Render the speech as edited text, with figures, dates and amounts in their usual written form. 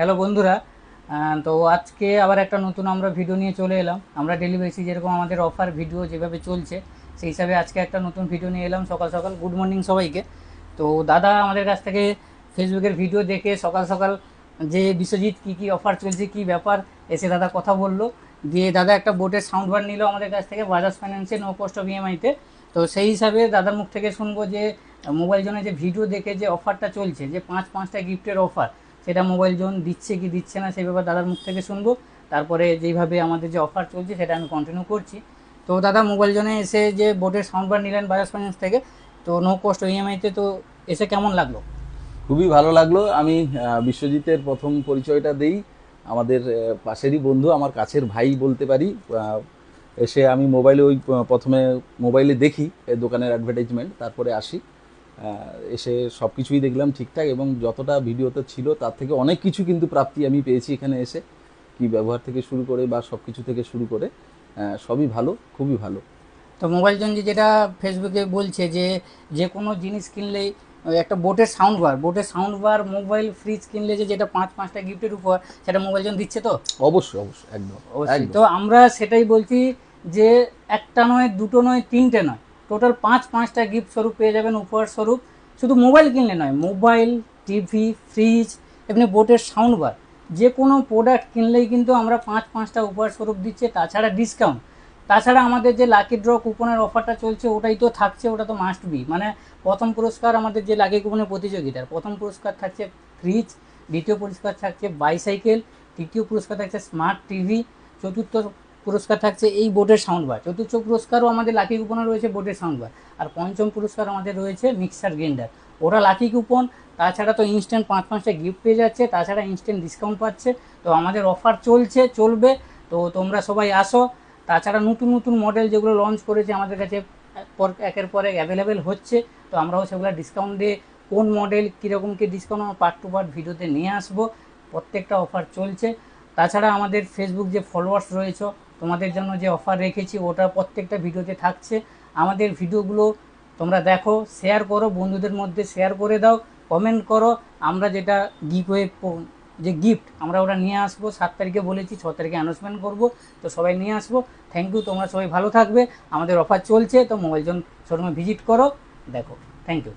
Hello বন্ধুরা। তো আজকে আবার একটা নতুন আমরা ভিডিও নিয়ে চলে এলাম। আমরা ডেলি বেসিস যেরকম আমাদের অফার ভিডিও যেভাবে চলছে সেই হিসাবে আজকে একটা নতুন ভিডিও নিয়ে এলাম সকাল সকাল। গুড মর্নিং সবাইকে। তো দাদা আমাদের কাছ থেকে ফেসবুকের ভিডিও দেখে সকাল সকাল যে বিশ্বজিৎ কী কী অফার চলছে কী ব্যাপার এসে দাদা কথা বললো, দিয়ে দাদা একটা বোটের সাউন্ড বার নিল আমাদের কাছ থেকে বাজাজ ফাইন্যান্সে নো কস্ট অফ ইএমআইতে। তো সেই হিসাবে দাদার মুখ থেকে শুনবো যে মোবাইল জোনে যে ভিডিও দেখে যে অফারটা চলছে, যে পাঁচটা গিফটের অফার, সেটা মোবাইল জোন দিচ্ছে কি দিচ্ছে না সেই ব্যাপারে দাদার মুখ থেকে শুনবো। তারপরে যেইভাবে আমাদের যে অফার চলছে সেটা আমি কন্টিনিউ করছি। তো দাদা মোবাইল জোনে এসে যে বোটের সাউন্ড বার নিলেন বাজাজ ফাইন্যান্স থেকে, তো নো কস্ট ইএমআইতে, তো এসে কেমন লাগলো? খুবই ভালো লাগলো। আমি বিশ্বজিতের প্রথম পরিচয়টা দেই। আমাদের পাশেরই বন্ধু, আমার কাছের ভাই বলতে পারি। এসে আমি মোবাইলে প্রথমে মোবাইলে দেখি দোকানের অ্যাডভার্টাইজমেন্ট, তারপরে আসি। এসে সব কিছুই দেখলাম ঠিকঠাক, এবং যতটা ভিডিওতে ছিল তার থেকে অনেক কিছু কিন্তু প্রাপ্তি আমি পেয়েছি এখানে এসে। কি ব্যবহার থেকে শুরু করে বা সব কিছু থেকে শুরু করে সবই ভালো, খুবই ভালো। তো মোবাইল জোন যেটা ফেসবুকে বলছে যে যে কোনো জিনিস কিনলেই ওই একটা বোটের সাউন্ড বার মোবাইল ফ্রিজ কিনলে যে যেটা পাঁচটা গিফটের উপর, সেটা মোবাইল জোন দিচ্ছে তো? অবশ্যই অবশ্যই, একদম অবশ্যই। একদম। তো আমরা সেটাই বলছি যে একটা নয়, দুটো নয়, তিনটে নয়, টোটাল পাঁচটা গিফট স্বরূপ পেয়ে যাবেন, উপহার স্বরূপ। শুধু মোবাইল কিনলে নয়, মোবাইল, টিভি, ফ্রিজ, এমনি বোটের সাউন্ড বার, যে কোনো প্রোডাক্ট কিনলেই কিন্তু আমরা পাঁচটা উপহার স্বরূপ দিচ্ছে, তাছাড়া ডিসকাউন্ট। তাছাড়া আমাদের যে লাকি ড্র কুপনের অফারটা চলছে ওটাই তো থাকছে, ওটা তো মাস্ট বি। মানে প্রথম পুরস্কার আমাদের যে লাকি কুপনের প্রতিযোগিতার প্রথম পুরস্কার থাকছে ফ্রিজ, দ্বিতীয় পুরস্কার থাকছে বাইসাইকেল, তৃতীয় পুরস্কার থাকছে স্মার্ট টিভি, চতুর্থ পুরস্কার থাকছে এই বোটের সাউন্ড বার, চতুর্থ পুরস্কারও আমাদের লাকি কুপনে রয়েছে বোটের সাউন্ড বার, আর পঞ্চম পুরস্কার আমাদের রয়েছে মিক্সার গ্রাইন্ডার। ওরা লাকি কুপন, তাছাড়া তো ইনস্ট্যান্ট পাঁচটা গিফট পেয়ে যাচ্ছে, তাছাড়া ইনস্ট্যান্ট ডিসকাউন্ট পাচ্ছে। তো আমাদের অফার চলছে, চলবে। তো তোমরা সবাই আসো। তাছাড়া নতুন নতুন মডেল যেগুলো লঞ্চ করেছে আমাদের কাছে একের পর এক অ্যাভেলেবেল হচ্ছে। তো আমরাও সেগুলো ডিসকাউন্ট দিয়ে কোন মডেল কীরকম কী ডিসকাউন্ট পার্ট টু পার্ট ভিডিওতে নিয়ে আসবো। প্রত্যেকটা অফার চলছে। তাছাড়া আমাদের ফেসবুক যে ফলোয়ার্স রয়েছে তোমাদের জন্য যে অফার রেখেছি ওটা প্রত্যেকটা ভিডিওতে থাকছে। আমাদের ভিডিওগুলো তোমরা দেখো, শেয়ার করো, বন্ধুদের মধ্যে শেয়ার করে দাও, কমেন্ট করো। আমরা যেটা গিভওয়ে যে গিফট আমরা ওটা নিয়ে আসবো, 7 তারিখে বলেছি, 6 তারিখে অ্যানাউন্সমেন্ট করবো। তো সবাই নিয়ে আসবো। থ্যাংক ইউ, তোমরা সবাই ভালো থাকবে। আমাদের অফার চলছে, তো মোবাইল জোন শোরুমে ভিজিট করো, দেখো। Thank you.